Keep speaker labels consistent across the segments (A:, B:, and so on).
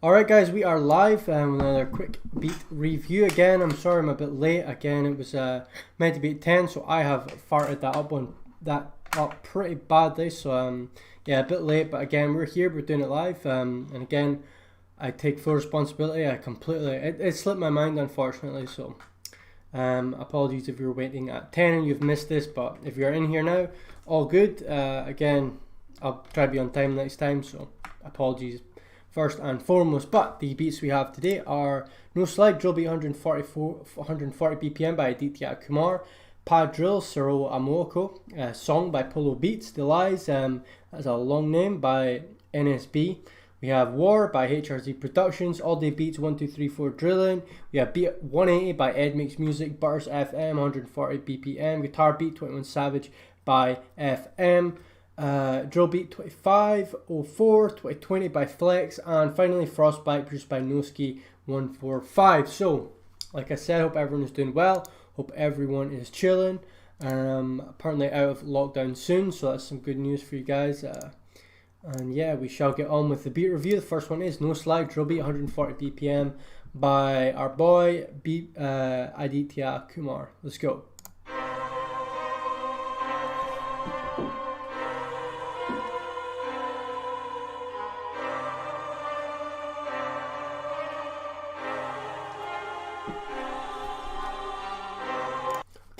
A: Alright guys, we are live with another quick beat review again. I'm sorry I'm a bit late again. It was meant to be at 10, so I have farted that up pretty badly. So yeah, a bit late, but again we're here, we're doing it live. And again, I take full responsibility. It slipped my mind unfortunately, so apologies if you're waiting at 10 and you've missed this, but if you're in here now, all good. Again, I'll try to be on time next time, so apologies first and foremost. But the beats we have today are No Slide Drill Beat 140 BPM by Aditya Kumar, Pad Drill Siro Amoako, Song by Polo Beats, The Lies, that's a long name, by NSB. We have War by HRZ Productions, All Day Beats 1234 Drilling. We have Beat 180 by Ed Makes Music, Butters FM 140 BPM, Guitar Beat 21 Savage by FM. Drill Beat 2504, 2020 by Flex, and finally Frostbite produced by Noski 145. So, like I said, hope everyone is doing well. Hope everyone is chilling. Apparently out of lockdown soon, so that's some good news for you guys. And yeah, we shall get on with the beat review. The first one is No Slide Drill Beat 140 BPM by our boy Aditya Kumar. Let's go.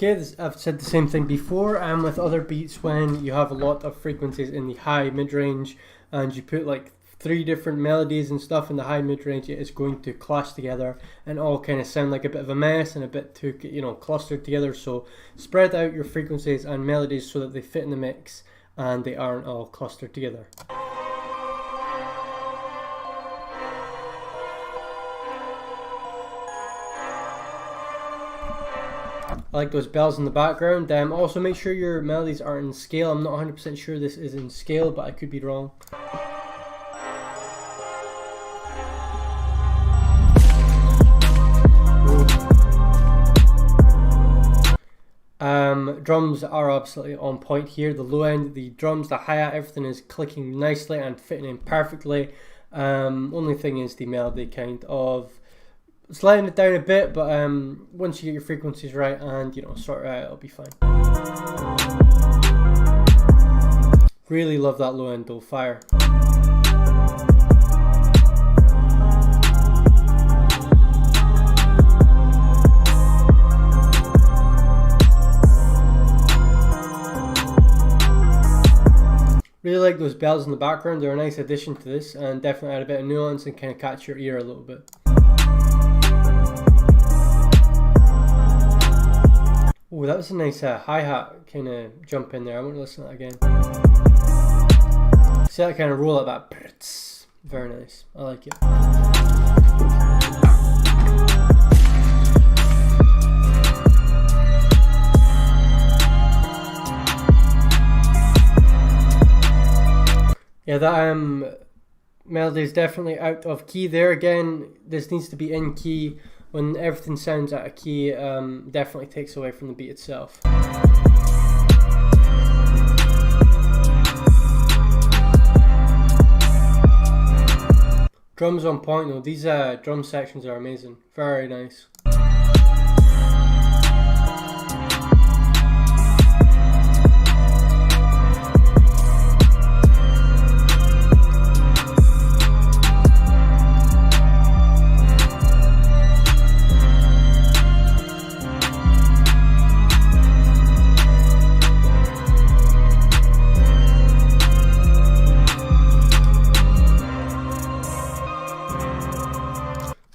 A: Okay, I've said the same thing before, and with other beats, when you have a lot of frequencies in the high mid-range and you put like 3 different melodies and stuff in the high mid-range, it is going to clash together and all kind of sound like a bit of a mess and a bit too, clustered together. So spread out your frequencies and melodies so that they fit in the mix and they aren't all clustered together. I like those bells in the background. Also make sure your melodies are in scale. I'm not 100% sure this is in scale, but I could be wrong. Drums are absolutely on point here. The low end, the drums, the hi-hat, everything is clicking nicely and fitting in perfectly. Only thing is the melody kind of sliding it down a bit, but once you get your frequencies right and sort it out, it'll be fine. Really love that low end though, fire. Really like those bells in the background. They're a nice addition to this and definitely add a bit of nuance and kind of catch your ear a little bit. Oh, that was a nice hi-hat kind of jump in there. I want to listen to that again. See that kind of roll like that. Very nice. I like it. Yeah, that melody is definitely out of key there. Again, this needs to be in key. When everything sounds out of key, definitely takes away from the beat itself. Drums on point though. These drum sections are amazing. Very nice.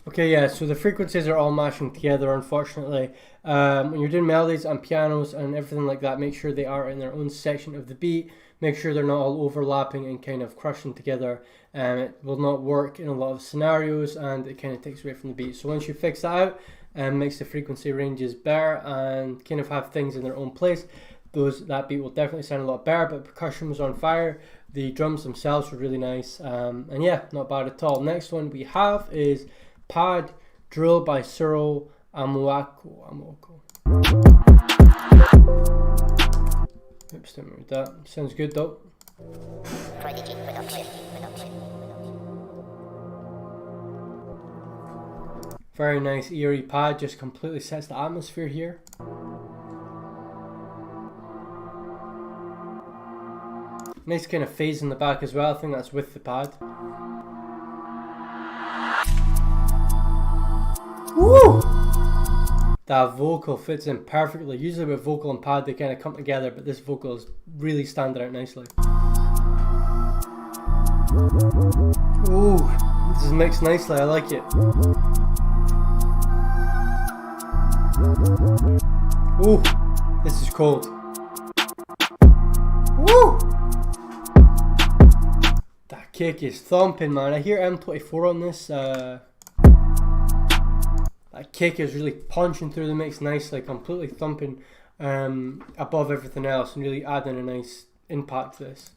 A: Okay, yeah, so the frequencies are all mashing together, unfortunately. When you're doing melodies and pianos and everything like that, make sure they are in their own section of the beat. Make sure they're not all overlapping and kind of crushing together. It will not work in a lot of scenarios and it kind of takes away from the beat. So once you fix that out, makes the frequency ranges better and kind of have things in their own place, that beat will definitely sound a lot better. But percussion was on fire. The drums themselves were really nice. And yeah, not bad at all. Next one we have is Pad Drill by Siro Amoako. Oops, didn't read that. Sounds good though.
B: 3DG production.
A: Very nice eerie pad, just completely sets the atmosphere here. Nice kind of phase in the back as well, I think that's with the pad. Woo! That vocal fits in perfectly. Usually with vocal and pad they kind of come together, but this vocal is really standing out nicely. Ooh, this is mixed nicely, I like it. Ooh, this is cold. Woo! That kick is thumping, man. I hear M24 on this. That kick is really punching through the mix nicely, completely thumping above everything else and really adding a nice impact to this.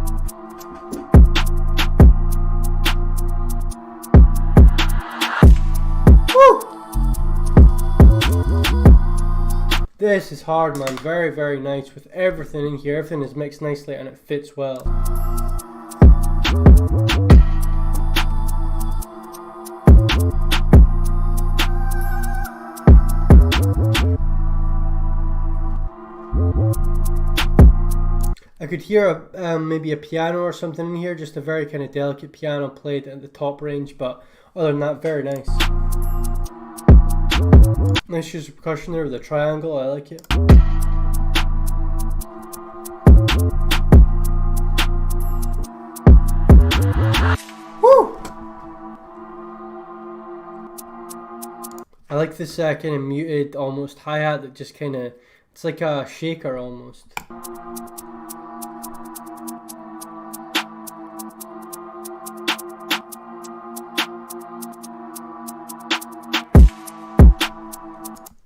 A: Woo! This is hard, man. Very, very nice with everything in here. Everything is mixed nicely and it fits well. I could hear maybe a piano or something in here, just a very kind of delicate piano played at the top range, but other than that, very nice. Nice use of percussion there with the triangle, I like it. Woo! I like this kind of muted, almost hi-hat that just kind of, it's like a shaker almost.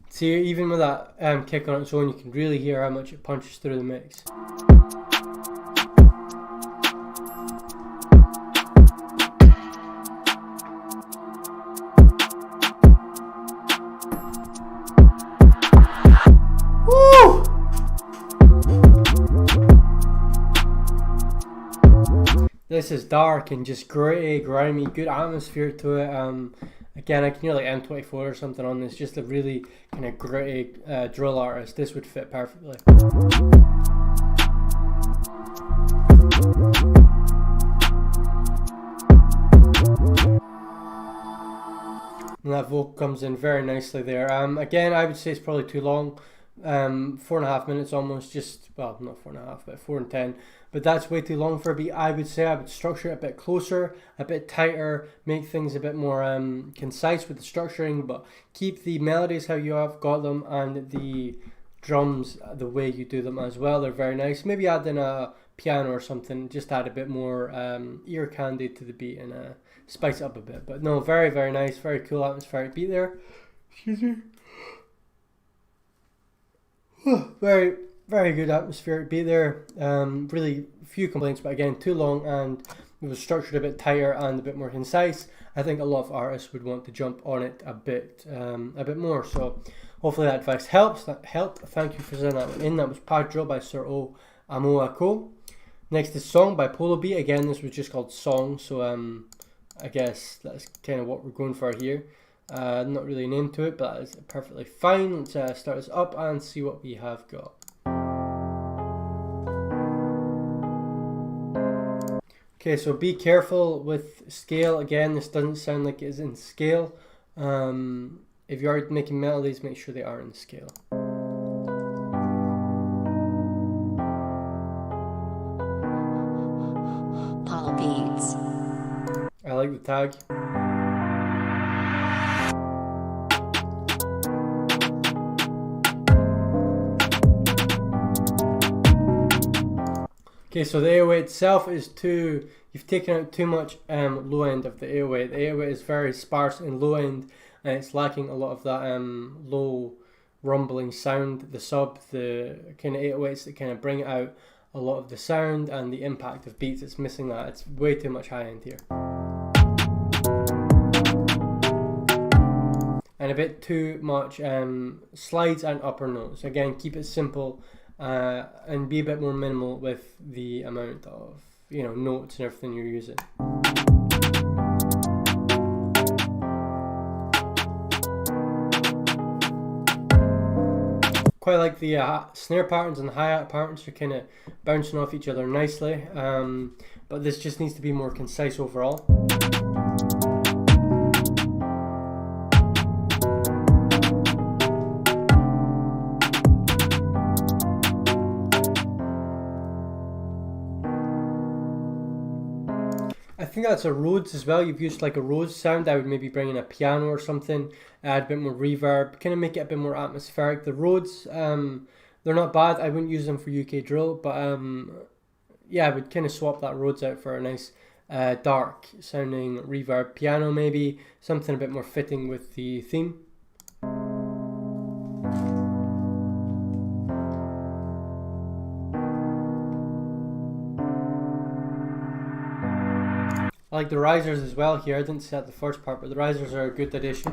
A: See, even with that kick on its own, you can really hear how much it punches through the mix. Woo! This is dark and just gritty, grimy, good atmosphere to it. Again, I can hear like M24 or something on this, just a really kind of gritty drill artist. This would fit perfectly. And that vocal comes in very nicely there. Again, I would say it's probably too long. 4.5 minutes almost, just, well, not 4.5, but 4 and 10. But that's way too long for a beat. I would say I would structure it a bit closer, a bit tighter, make things a bit more concise with the structuring, but keep the melodies how you have got them and the drums the way you do them as well. They're very nice. Maybe add in a piano or something, just add a bit more ear candy to the beat and spice it up a bit. But no, very, very nice, very cool atmospheric beat there. Excuse me. Very, very good atmospheric beat there. Really few complaints, but again, too long, and it was structured a bit tighter and a bit more concise. I think a lot of artists would want to jump on it a bit more. So hopefully that advice helps. That helped. Thank you for sending that one in. That was Pad Drill by Sir O Amoako. Next is Song by Polo Beat. Again, this was just called Song, so I guess that's kind of what we're going for here. Not really a name to it, but it's perfectly fine. Let's start this up and see what we have got. Okay, so be careful with scale. Again, this doesn't sound like it is in scale. If you are making melodies, make sure they are in scale.
B: Paul Beats.
A: I like the tag. Okay, so the 808 itself is too, you've taken out too much low end of the 808. The 808 is very sparse in low end and it's lacking a lot of that low rumbling sound. The sub, the kind of 808s that kind of bring out a lot of the sound and the impact of beats, it's missing that. It's way too much high end here. And a bit too much slides and upper notes. Again, keep it simple. And be a bit more minimal with the amount of, notes and everything you're using. quite like the snare patterns and the hi-hat patterns are kind of bouncing off each other nicely, but this just needs to be more concise overall. I think that's a Rhodes as well. You've used like a Rhodes sound. I would maybe bring in a piano or something, add a bit more reverb, kind of make it a bit more atmospheric. The Rhodes, they're not bad. I wouldn't use them for UK drill, but yeah, I would kind of swap that Rhodes out for a nice dark sounding reverb piano, maybe something a bit more fitting with the theme. I like the risers as well here. I didn't say that the first part, but the risers are a good addition.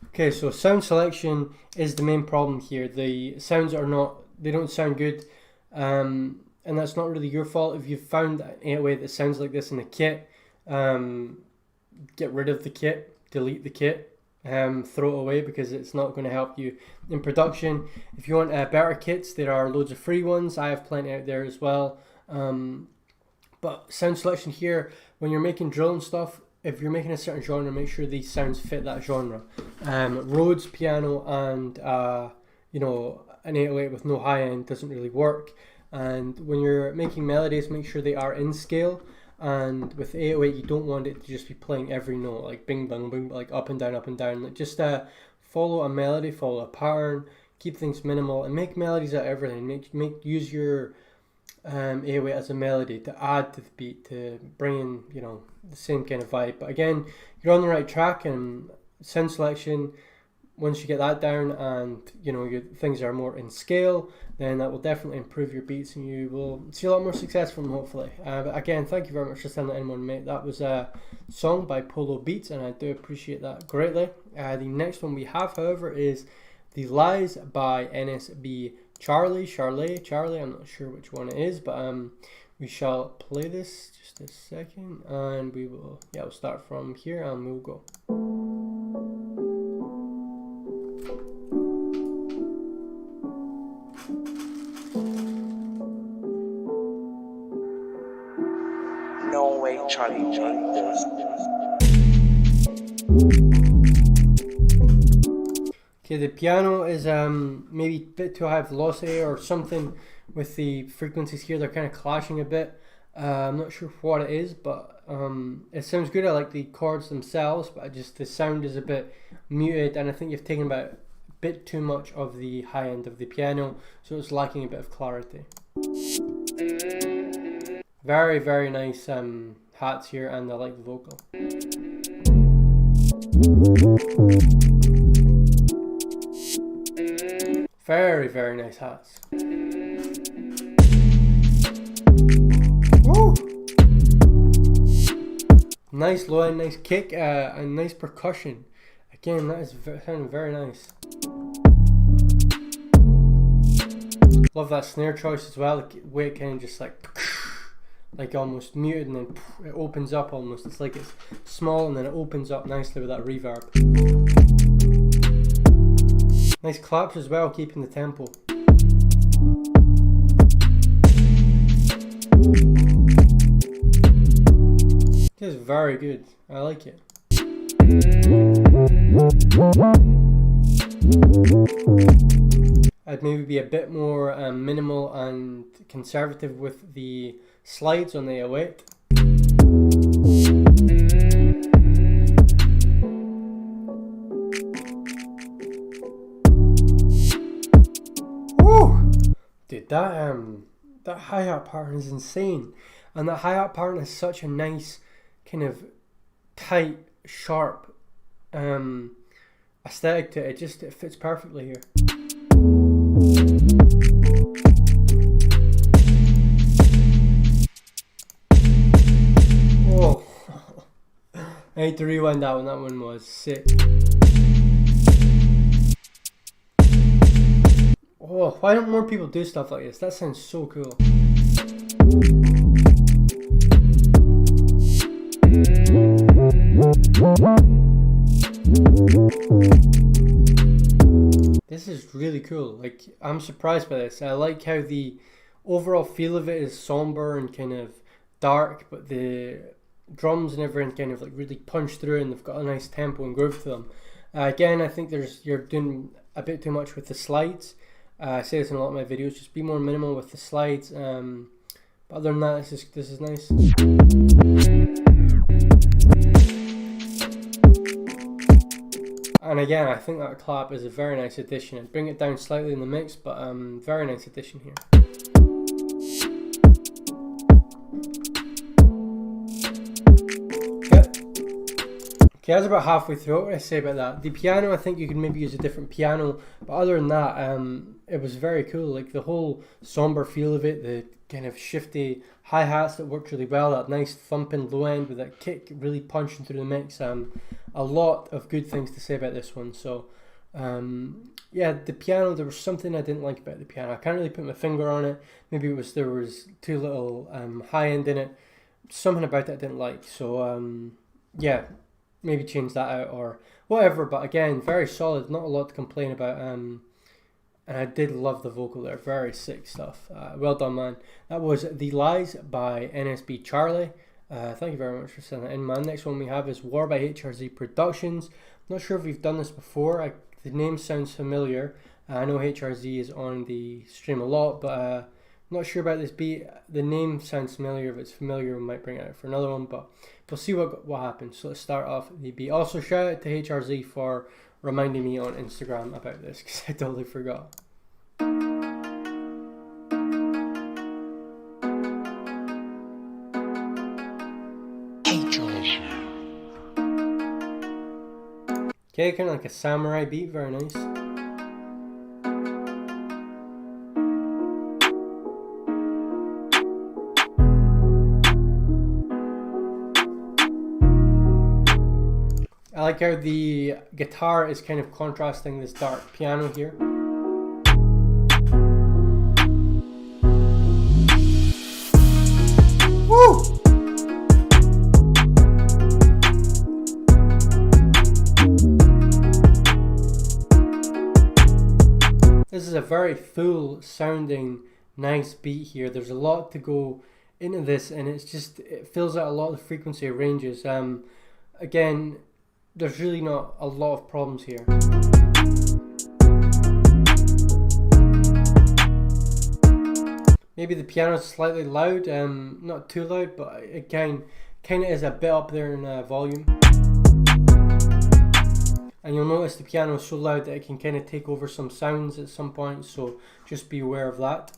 A: Okay, so sound selection is the main problem here. The sounds they don't sound good, and that's not really your fault. If you've found an 808 that sounds like this in a kit, get rid of the kit, delete the kit, throw it away, because it's not going to help you in production. If you want better kits, there are loads of free ones. I have plenty out there as well. But sound selection here, when you're making drill and stuff, if you're making a certain genre, make sure these sounds fit that genre. Rhodes piano and you know, an 808 with no high end doesn't really work. And when you're making melodies, make sure they are in scale. And with 808, you don't want it to just be playing every note, like bing bang bing, like up and down, up and down. Like just follow a melody, follow a pattern, keep things minimal, and make melodies out of everything. Use your 808 as a melody to add to the beat, to bring in, you know, the same kind of vibe. But again, you're on the right track, and sound selection, once you get that down and, you know, things are more in scale, then that will definitely improve your beats and you will see a lot more success from them, hopefully. But again, thank you very much for sending that in, mate. That was a song by Polo Beats, and I do appreciate that greatly. The next one we have, however, is The Lies by NSB Charlie, I'm not sure which one it is, but we shall play this just a second, and we'll start from here and we'll go.
C: No way, Charlie.
A: Okay, the piano is maybe a bit too high velocity or something with the frequencies here. They're kind of clashing a bit. I'm not sure what it is, but it sounds good. I like the chords themselves, but the sound is a bit muted, and I think you've taken about a bit too much of the high end of the piano, so it's lacking a bit of clarity. Very, very nice hats here, and I like the vocal. Very, very nice hats. Woo! Nice low end, nice kick, and nice percussion. Again, that is sounding very nice. Love that snare choice as well. The way it kind of just like almost muted, and then it opens up almost. It's like it's small and then it opens up nicely with that reverb. Nice claps as well, keeping the tempo. This is very good. I like it. I'd maybe be a bit more minimal and conservative with the slides on the 808. Woo! Dude, that hi-hat pattern is insane, and that hi-hat pattern has such a nice kind of tight, sharp aesthetic to it. It fits perfectly here. Oh, I need to rewind that one. That one was sick. Oh, why don't more people do stuff like this? That sounds so cool. This is really cool. Like, I'm surprised by this. I like how the overall feel of it is somber and kind of dark, but the drums and everything kind of like really punch through, and they've got a nice tempo and groove to them. Again, I think you're doing a bit too much with the slides. I say this in a lot of my videos, just be more minimal with the slides. But other than that, this is nice. And again, I think that clap is a very nice addition. I'd bring it down slightly in the mix, but very nice addition here. Okay, that's about halfway through. What would I say about that? The piano, I think you could maybe use a different piano, but other than that, it was very cool. Like the whole somber feel of it, the kind of shifty hi-hats that worked really well, that nice thumping low end with that kick really punching through the mix. A lot of good things to say about this one. So, yeah, the piano, there was something I didn't like about the piano. I can't really put my finger on it. Maybe there was too little high end in it. Something about it I didn't like. So, yeah, maybe change that out or whatever. But again, very solid. Not a lot to complain about. And I did love the vocal there. Very sick stuff. Well done, man. That was The Lies by NSB Charlie. Thank you very much for sending that in, man. Next one we have is War by HRZ Productions. Not sure if we've done this before. The name sounds familiar. I know HRZ is on the stream a lot, but not sure about this beat. The name sounds familiar. If it's familiar, we might bring it out for another one, but we'll see what happens. So let's start off the beat. Also, shout out to HRZ for reminding me on Instagram about this, because I totally forgot. Okay, kind of like a samurai beat, very nice. I like how the guitar is kind of contrasting this dark piano here. Woo! This is a very full sounding nice beat here. There's a lot to go into this, and it fills out a lot of the frequency ranges. Again, there's really not a lot of problems here. Maybe the piano's slightly loud, not too loud, but again, kind of is a bit up there in volume. And you'll notice the piano is so loud that it can kind of take over some sounds at some point, so just be aware of that.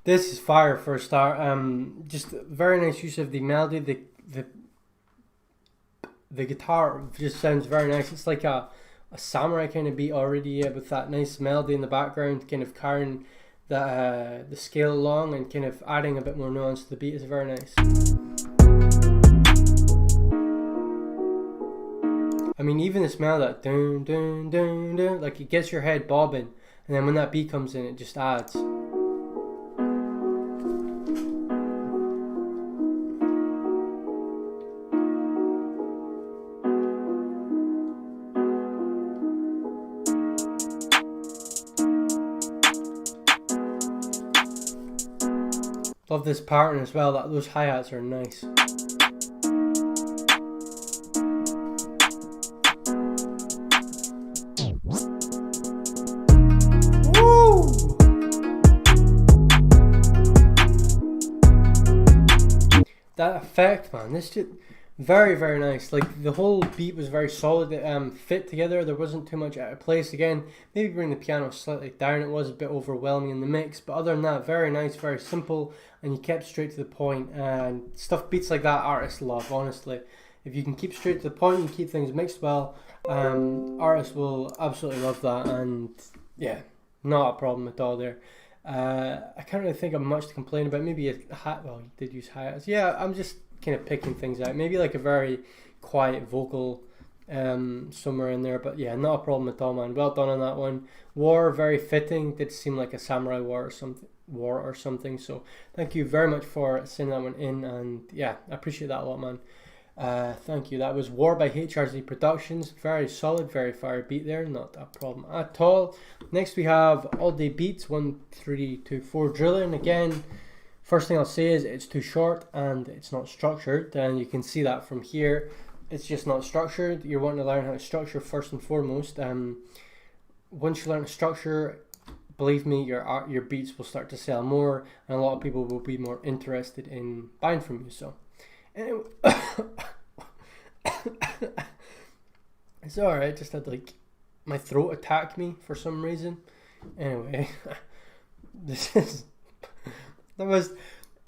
A: This is fire for a start. Just very nice use of the melody. The guitar just sounds very nice. It's like a samurai kind of beat already, with that nice melody in the background, kind of carrying the scale along and kind of adding a bit more nuance to the beat. Is very nice. I mean, even the smell that dun dun dun dun, like it gets your head bobbing, and then when that beat comes in, it just adds. Love this pattern as well, those hi-hats are nice. Woo! That effect, man, this just very, very nice. Like the whole beat was very solid. It fit together. There wasn't too much out of place. Again, maybe bring the piano slightly down. It was a bit overwhelming in the mix, but other than that, very nice, very simple, and you kept straight to the point. And beats like that artists love. Honestly, if you can keep straight to the point and keep things mixed well, artists will absolutely love that. And yeah, not a problem at all there. I can't really think of much to complain about. Maybe a hat. Well, you did use hi-hats. Yeah, I'm just kind of picking things out. Maybe like a very quiet vocal somewhere in there. But yeah, not a problem at all, man. Well done on that one. War, very fitting. Did seem like a samurai war or something. So thank you very much for sending that one in. And yeah, I appreciate that a lot, man. Thank you. That was War by HRZ Productions. Very solid, very fire beat there. Not a problem at all. Next we have All Day Beats 1, 3, 2, 4 drilling. Again, first thing I'll say is it's too short and it's not structured. And you can see that from here. It's just not structured. You're wanting to learn how to structure first and foremost. Once you learn to structure, believe me, your beats will start to sell more, and a lot of people will be more interested in buying from you. So anyway, it's alright, just had like my throat attack me for some reason. Anyway,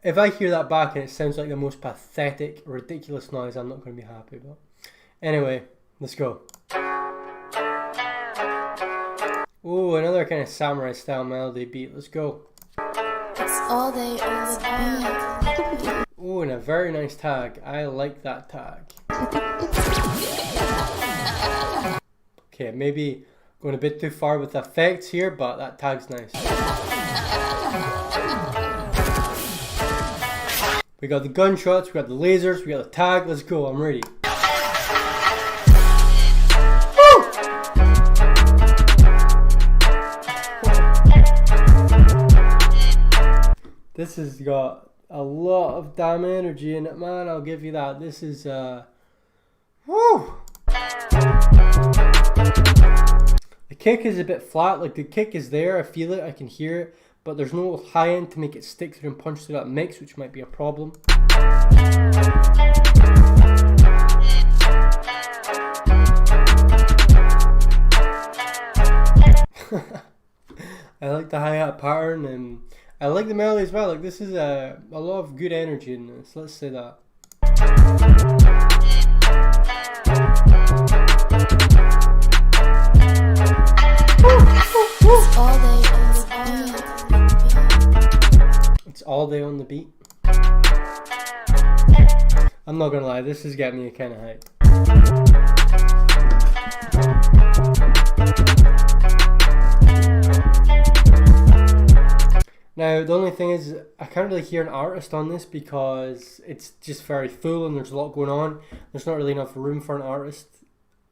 A: if I hear that back and it sounds like the most pathetic, ridiculous noise, I'm not going to be happy. But anyway, let's go. Oh, another kind of samurai style melody beat. Let's go.
B: It's all day on the beat.
A: Oh, and a very nice tag. I like that tag. Okay, maybe going a bit too far with the effects here, but that tag's nice. We got the gunshots, we got the lasers, we got the tag. Let's go, I'm ready. This has got a lot of damn energy in it, man. I'll give you that. This is woo! The kick is a bit flat. Like the kick is there, I feel it, I can hear it, but there's no high end to make it stick through and punch through that mix, which might be a problem. I like the hi-hat pattern, and I like the melody as well. Like this is a lot of good energy in this, let's say that. It's all day on the beat. I'm not gonna lie, this is getting me kind of hyped. Now, the only thing is, I can't really hear an artist on this because it's just very full and there's a lot going on. There's not really enough room for an artist,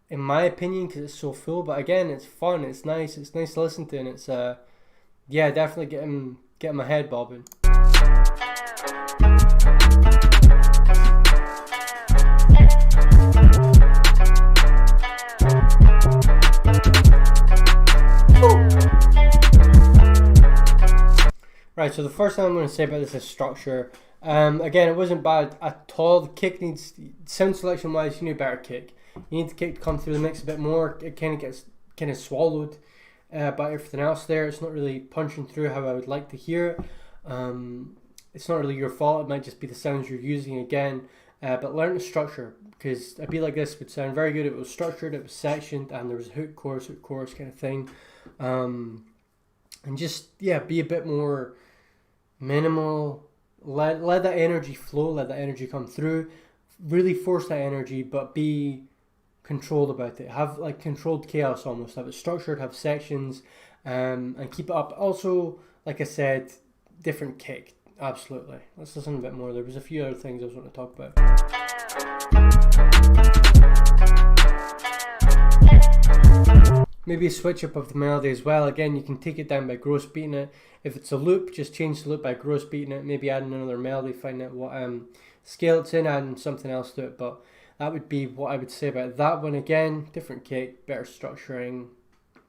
A: in my opinion, because it's so full. But again, it's fun, it's nice to listen to, and it's, yeah, definitely getting my head bobbing. Right, so the first thing I'm going to say about this is structure. Again, it wasn't bad at all. The kick needs, sound selection wise, you need a better kick. You need the kick to come through the mix a bit more. It kind of gets swallowed by everything else there. It's not really punching through how I would like to hear it. It's not really your fault. It might just be the sounds you're using again. But learn the structure, because a beat like this would sound very good if it was structured, it was sectioned, and there was a hook chorus kind of thing. And just, yeah, be a bit more minimal. Let that energy flow, let that energy come through. Really force that energy, but be controlled about it. Have like controlled chaos almost. Have it structured, have sections, and keep it up. Also, like I said, different kick. Absolutely. Let's listen a bit more. There was a few other things I was going to talk about. Maybe a switch up of the melody as well. Again, you can take it down by gross beating it. If it's a loop, just change the loop by gross beating it. Maybe adding another melody, find out what scale it's in, adding something else to it. But that would be what I would say about that one. Again, different kick, better structuring,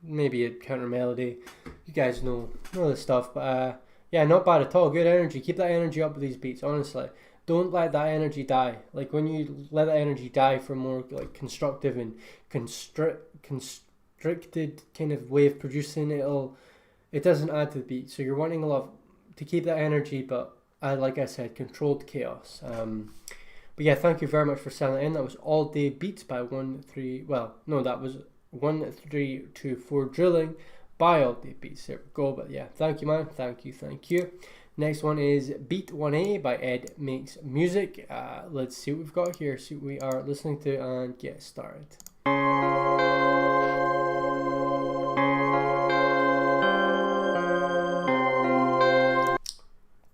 A: maybe a counter melody. You guys know this stuff. But yeah, not bad at all. Good energy. Keep that energy up with these beats, honestly. Don't let that energy die. Like when you let that energy die for more like constructive and constricted kind of way of producing, it doesn't add to the beat. So you're wanting a lot to keep that energy, but like I said, controlled chaos. But But yeah, thank you very much for sending it in. That was All Day Beats by 1-3. Well, no, that was 1324 Drilling by All Day Beats. There we go. But yeah, thank you, man. Thank you. Next one is Beat 180 by Ed Makes Music. Let's see what we've got here. See what we are listening to and get started.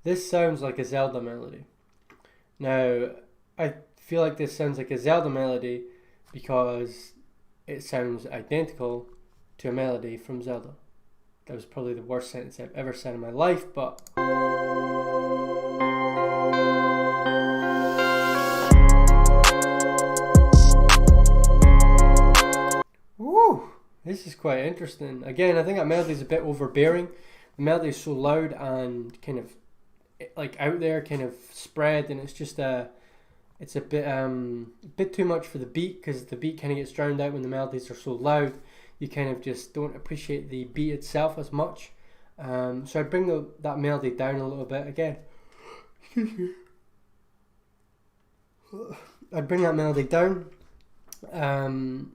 A: This sounds like a Zelda melody. Now, I feel like this sounds like a Zelda melody because it sounds identical to a melody from Zelda. That was probably the worst sentence I've ever said in my life, but... Woo! This is quite interesting. Again, I think that melody is a bit overbearing. The melody is so loud and kind of like out there, kind of spread, and it's just it's a bit too much for the beat, because the beat kind of gets drowned out when the melodies are so loud. You kind of just don't appreciate the beat itself as much. So I bring that melody down a little bit again. I'd bring that melody down, and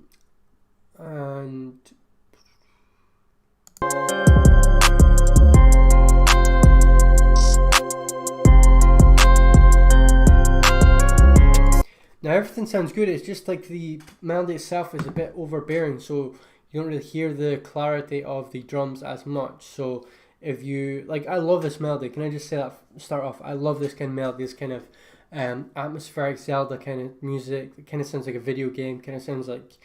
A: now everything sounds good. It's just like the melody itself is a bit overbearing, so you don't really hear the clarity of the drums as much. So if you like, I love this melody. Can I just say that start off? I love this kind of melody, this kind of atmospheric Zelda kind of music. It kind of sounds like a video game. Kind of sounds like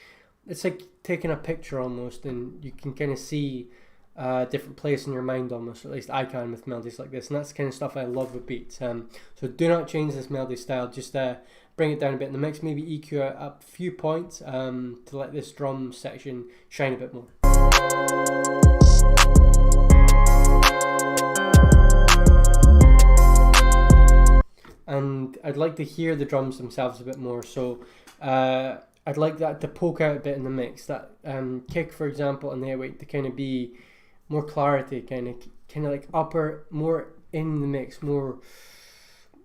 A: it's like taking a picture almost, and you can kind of see a different place in your mind almost. Or at least I can with melodies like this, and that's the kind of stuff I love with beats. So do not change this melody style. Just bring it down a bit in the mix, maybe EQ a few points to let this drum section shine a bit more. And I'd like to hear the drums themselves a bit more, so I'd like that to poke out a bit in the mix. That kick, for example, and the 808 to kind of be more clarity, kind of like upper, more in the mix, more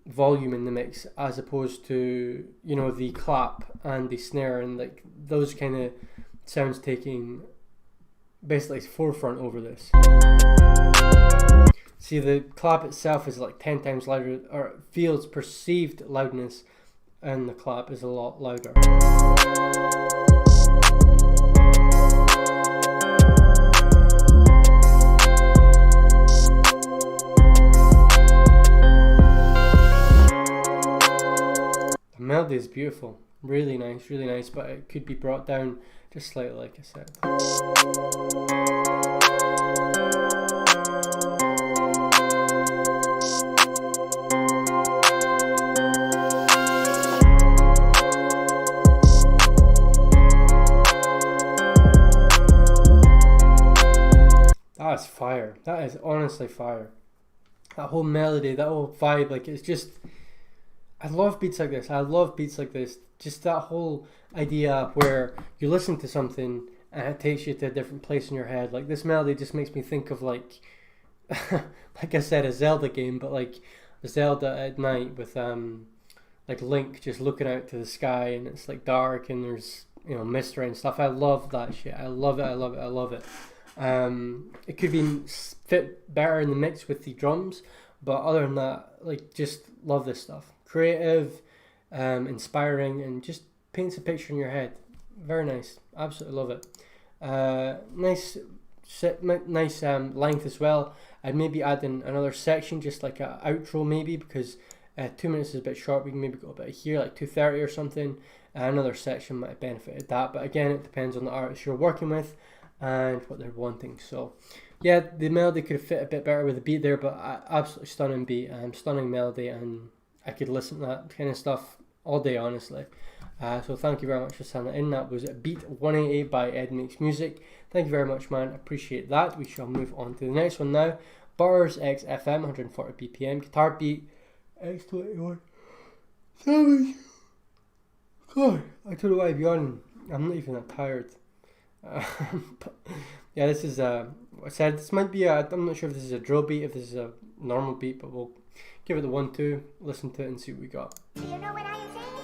A: volume in the mix, as opposed to, you know, the clap and the snare and like those kind of sounds taking basically forefront over this. See, the clap itself is like 10 times louder, or it feels perceived loudness, and the clap is a lot louder. The melody is beautiful, really nice, but it could be brought down just slightly, like I said. That's fire. That is honestly fire. That whole melody, that whole vibe, like it's just, I love beats like this. Just that whole idea where you listen to something and it takes you to a different place in your head. Like this melody just makes me think of like like I said, a Zelda game, but like a Zelda at night with like Link just looking out to the sky, and it's like dark and there's, you know, mystery and stuff. I love that shit. I love it. It could be fit better in the mix with the drums, but other than that, like, just love this stuff. Creative, inspiring, and just paints a picture in your head. Very nice. Absolutely love it. Nice length as well. I'd maybe add in another section, just like an outro maybe, because 2 minutes is a bit short. We can maybe go a bit here, like 2:30 or something. Another section might have benefited that, but again, it depends on the artist you're working with and what they're wanting. So yeah, the melody could have fit a bit better with the beat there, but absolutely stunning beat, stunning melody, and I could listen to that kind of stuff all day, honestly. So thank you very much for sending it in. That was Beat 180 by Ed Makes Music. Thank you very much, man. Appreciate that. We shall move on to the next one now. Butters X FM, 140 BPM, guitar beat X21. God, I don't know why I'm yawning. I'm not even that tired. But yeah, this is I said this might be I'm not sure if this is a drill beat, if this is a normal beat, but we'll give it the 1-2, listen to it and see what we got.
D: Do you know what I am saying?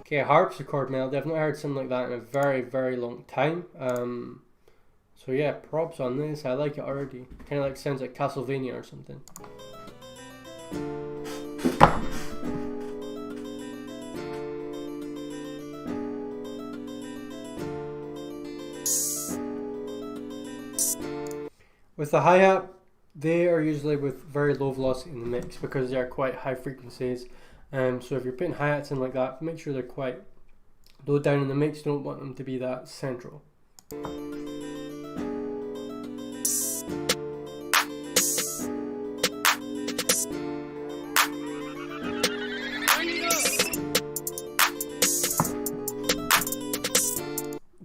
A: Okay, harpsichord melody. I've not heard something like that in a very, very long time. So yeah, props on this. I like it already. Kind of like sounds like Castlevania or something. With the hi-hat, they are usually with very low velocity in the mix because they are quite high frequencies. So if you're putting hi-hats in like that, make sure they're quite low down in the mix. You don't want them to be that central.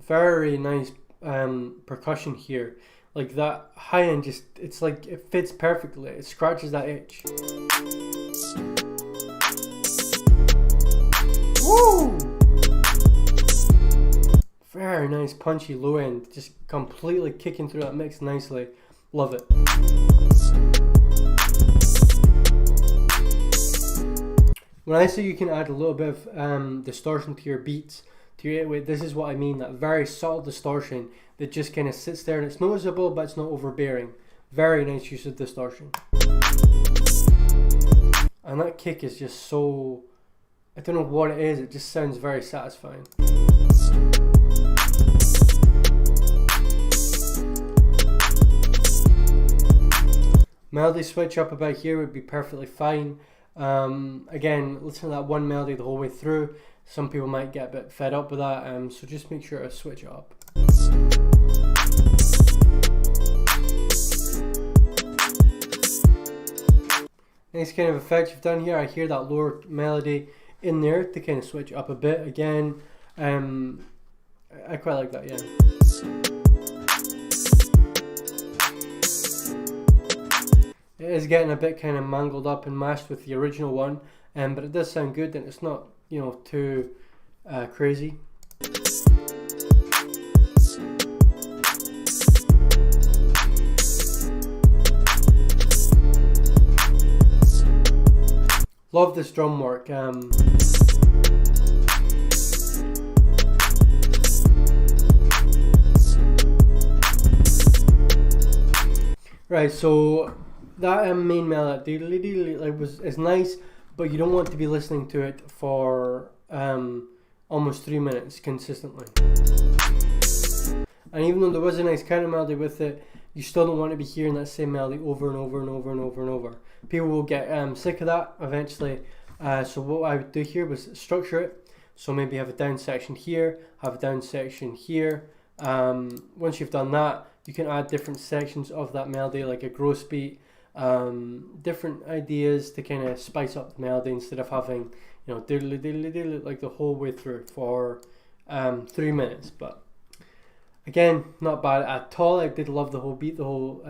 A: Very nice percussion here. Like that high end, just it's like it fits perfectly. It scratches that itch. Woo! Very nice punchy low end, just completely kicking through that mix nicely. Love it. When I say you can add a little bit of distortion to your beats, to your 808, this is what I mean, that very subtle distortion that just kind of sits there and it's noticeable but it's not overbearing. Very nice use of distortion. And that kick is just so, I don't know what it is, it just sounds very satisfying. Melody switch up about here would be perfectly fine. Again, listen to that one melody the whole way through. Some people might get a bit fed up with that, so just make sure to switch it up. Nice kind of effect you've done here. I hear that lower melody in there to kind of switch up a bit again. I quite like that, yeah. It is getting a bit kind of mangled up and mashed with the original one, but it does sound good and it's not, you know, too crazy. Love this drum work. Right, so that main melody is nice, but you don't want to be listening to it for almost 3 minutes consistently. And even though there was a nice counter melody with it, you still don't want to be hearing that same melody over and over and over and over and over. People will get sick of that eventually. So what I would do here was structure it. So maybe have a down section here, have a down section here. Once you've done that, you can add different sections of that melody, like a gross beat, different ideas to kind of spice up the melody instead of having, you know, diddly diddly diddly like the whole way through for 3 minutes. But again, not bad at all. I did love the whole beat. The whole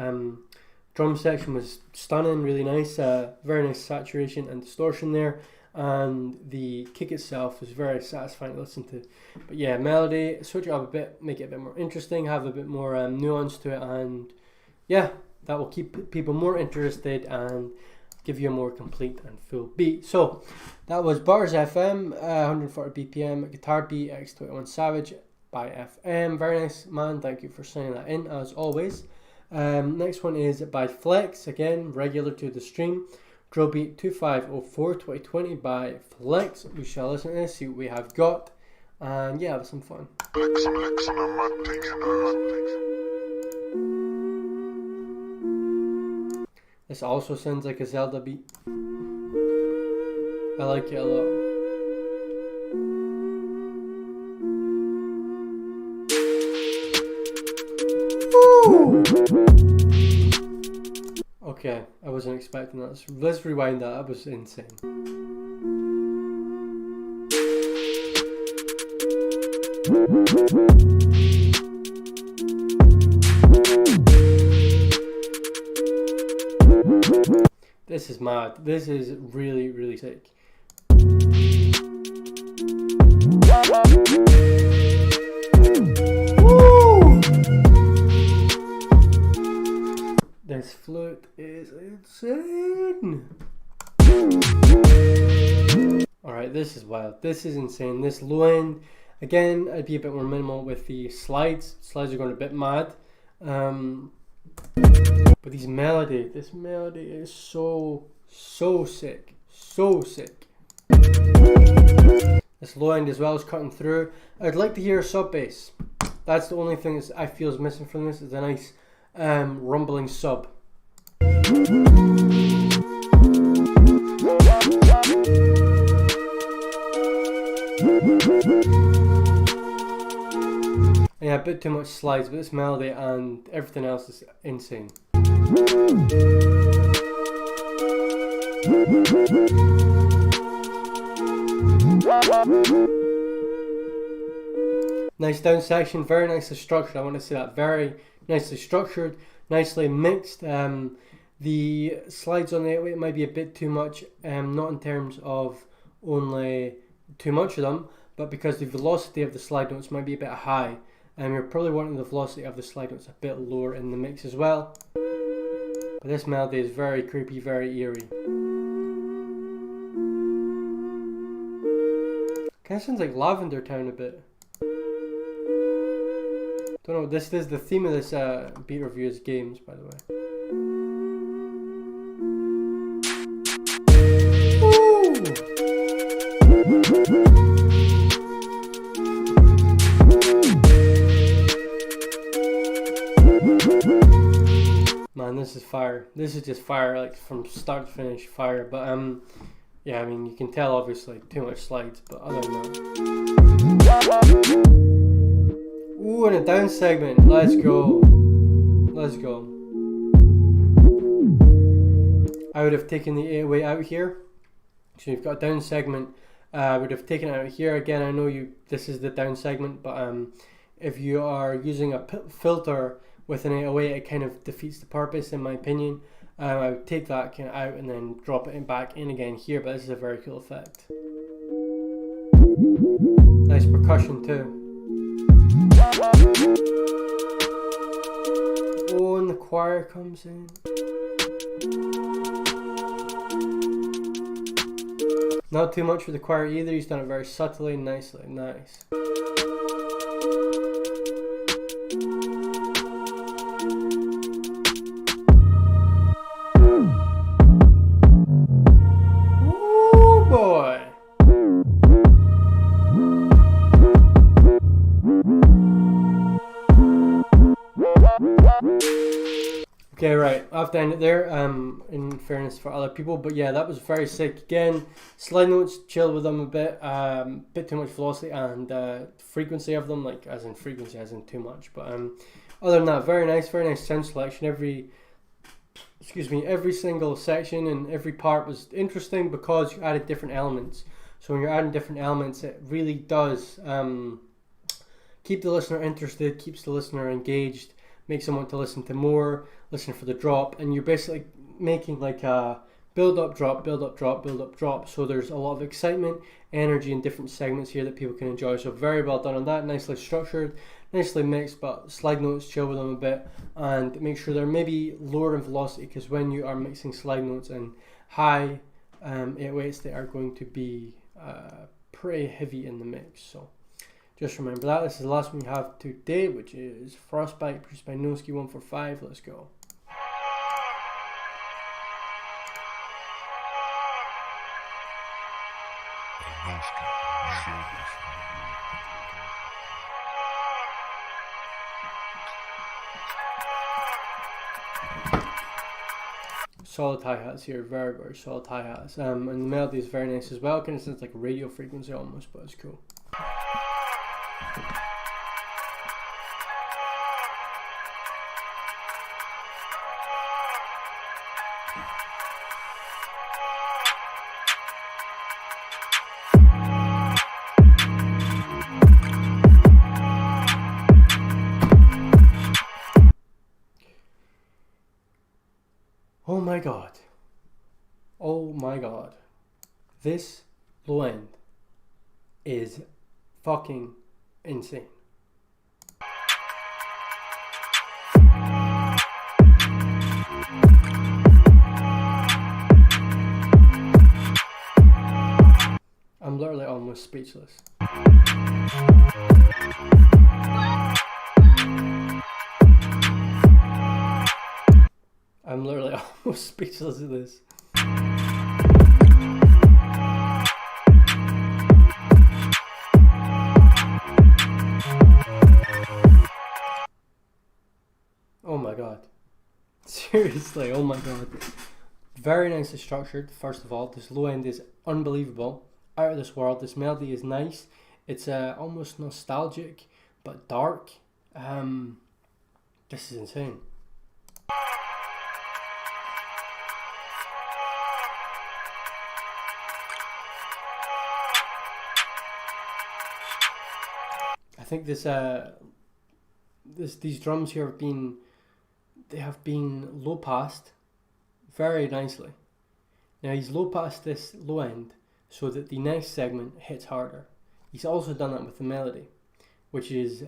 A: drum section was stunning, really nice. Very nice saturation and distortion there, and the kick itself was very satisfying to listen to. But yeah, melody, switch it up a bit, make it a bit more interesting, have a bit more nuance to it, and yeah, that will keep people more interested and give you a more complete and full beat. So that was Bars FM, 140 BPM guitar beat X21 Savage by FM. Very nice, man. Thank you for sending that in as always. Next one is by Flex, again regular to the stream. Drill beat 2504 2020 by Flex. We shall listen to this, see what we have got, and yeah, have some fun. This also sounds like a Zelda beat. I like it a lot. Okay, I wasn't expecting that. Let's rewind that. That was insane. This is mad. This is really, really sick. Woo! This flute is insane. Alright, Alright, this is wild. This is insane. This low end, again, I'd be a bit more minimal with the slides. Slides are going a bit mad. But this melody is so sick. So sick. This low end as well is cutting through. I'd like to hear a sub bass. That's the only thing that I feel is missing from this, is a nice rumbling sub. Yeah, a bit too much slides, but this melody and everything else is insane. Nice down section, very nicely structured. I want to say that, very nicely structured, nicely mixed. The slides on the 808 might be a bit too much, not in terms of only too much of them, but because the velocity of the slide notes might be a bit high. You're probably wanting the velocity of the slide notes a bit lower in the mix as well. But this melody is very creepy, very eerie. Kind of sounds like Lavender Town a bit. Don't know, this is the theme of this beat review is games, by the way. Man, this is fire. This is just fire, like from start to finish, fire. But yeah, I mean, you can tell obviously too much slides, but other than that. Ooh, and a down segment. Let's go. Let's go. I would have taken the 808 out here. So you've got a down segment. I would have taken it out here. Again, I know this is the down segment, but if you are using a filter with an 808, it kind of defeats the purpose, in my opinion. I would take that kind of out and then drop it back in again here, but this is a very cool effect. Nice percussion too. Oh, and the choir comes in. Not too much for the choir either, he's done it very subtly and nicely. Nice. Ooh, boy. Okay, right, I have to end it there, in fairness for other people, but yeah, that was very sick. Again, slide notes, chill with them a bit too much velocity and frequency of them, like as in frequency, as in too much, but other than that, very nice sound selection. Every single section and every part was interesting because you added different elements. So when you're adding different elements, it really does keep the listener interested, keeps the listener engaged, makes them want to listen to more, listen for the drop, and you're basically making like a build up drop, build up drop, build up drop. So there's a lot of excitement, energy in different segments here that people can enjoy. So very well done on that, nicely structured, nicely mixed, but slide notes, chill with them a bit and make sure they're maybe lower in velocity, because when you are mixing slide notes and high 808s, they are going to be pretty heavy in the mix. So just remember that. This is the last one we have today, which is Frostbite, produced by Noski145. Let's go. Solid hi-hats here, very solid hi-hats. And the melody is very nice as well. Kind of sounds like a radio frequency almost, but it's cool. Oh my god. Oh my god. This low end is fucking insane. I'm literally almost speechless. I'm literally almost speechless at this. Oh my god. Seriously, oh my god. Very nicely structured, first of all. This low end is unbelievable. Out of this world. This melody is nice. It's almost nostalgic, but dark. This is insane. I think these drums here have been low passed very nicely. Now he's low passed this low end so that the next segment hits harder. He's also done that with the melody, which is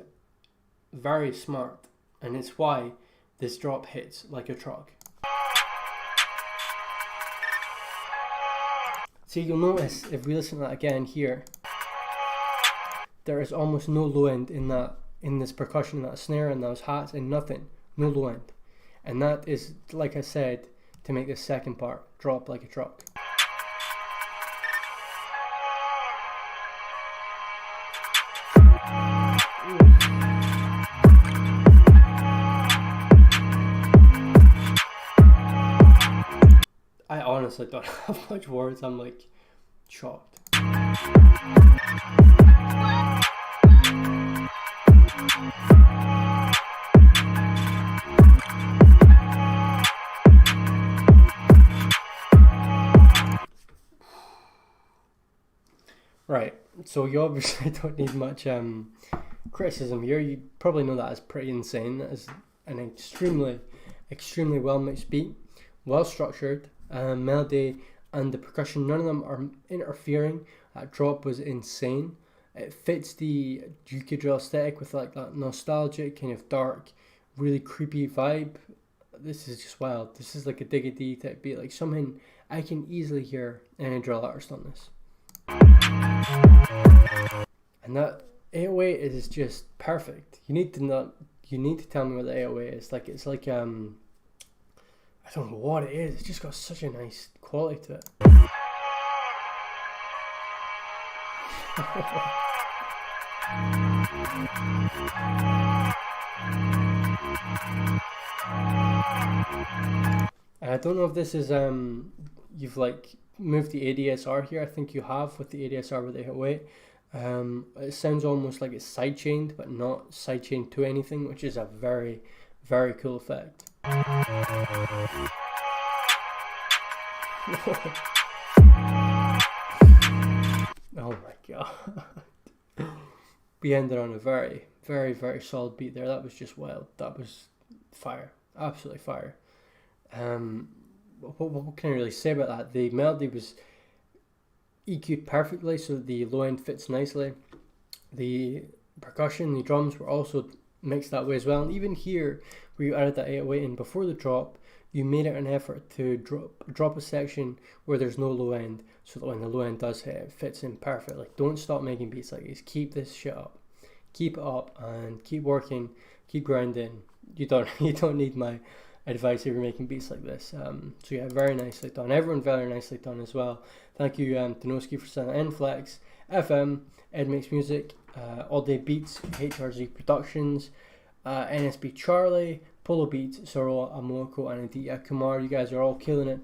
A: very smart, and it's why this drop hits like a truck. So you'll notice if we listen to that again here, there is almost no low end in this percussion, that snare and those hats, and nothing, no low end. And that is, like I said, to make this second part drop like a truck. I honestly don't have much words, I'm like shocked. Right, so you obviously don't need much criticism here. You probably know that is pretty insane. That is an extremely well mixed beat, well structured, melody and the percussion, none of them are interfering. That drop was insane. It fits the UK drill aesthetic with like that nostalgic, kind of dark, really creepy vibe. This is just wild. This is like a diggity type beat, like something I can easily hear any drill artist on this. And that 808 is just perfect. You need to tell me what the 808 is. Like it's like I don't know what it is. It's just got such a nice quality to it. I don't know if this is you've like moved the ADSR here. I think you have with the ADSR with the 808. It sounds almost like it's sidechained, but not sidechained to anything, which is a very, very cool effect. Oh my god. We ended on a very, very, very solid beat there. That was just wild. That was fire. Absolutely fire. What can I really say about that? The melody was EQ'd perfectly, so the low end fits nicely. The percussion, the drums were also mixed that way as well. And even here, where you added that 808 in before the drop, you made it an effort to drop a section where there's no low end, so that when the low end does hit, it fits in perfectly. Don't stop making beats like these. Keep this shit up. Keep it up and keep working. Keep grinding. You don't need my advice if you're making beats like this. So yeah, very nicely done. Everyone very nicely done as well. Thank you Danoski for sending in. Flex FM, Ed Makes Music, All Day Beats, HRZ Productions, NSB Charlie, Polo Beats, Soro Amoko, and Aditya Kumar. You guys are all killing it.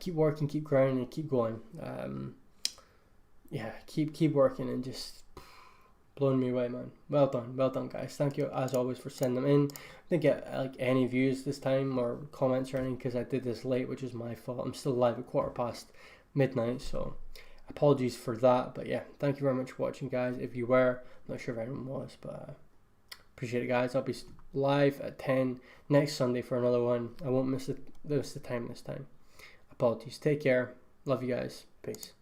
A: Keep working, keep grinding, keep going. Yeah, keep working and just blowing me away, man. Well done guys. Thank you as always for sending them in. I didn't get like any views this time or comments or anything because I did this late, which is my fault. I'm still live at midnight, so apologies for that. But yeah, thank you very much for watching, guys. If you were, I'm not sure if anyone was, but appreciate it, guys. I'll be live at 10 next Sunday for another one. I won't miss the time this time. Apologies. Take care. Love you guys. Peace.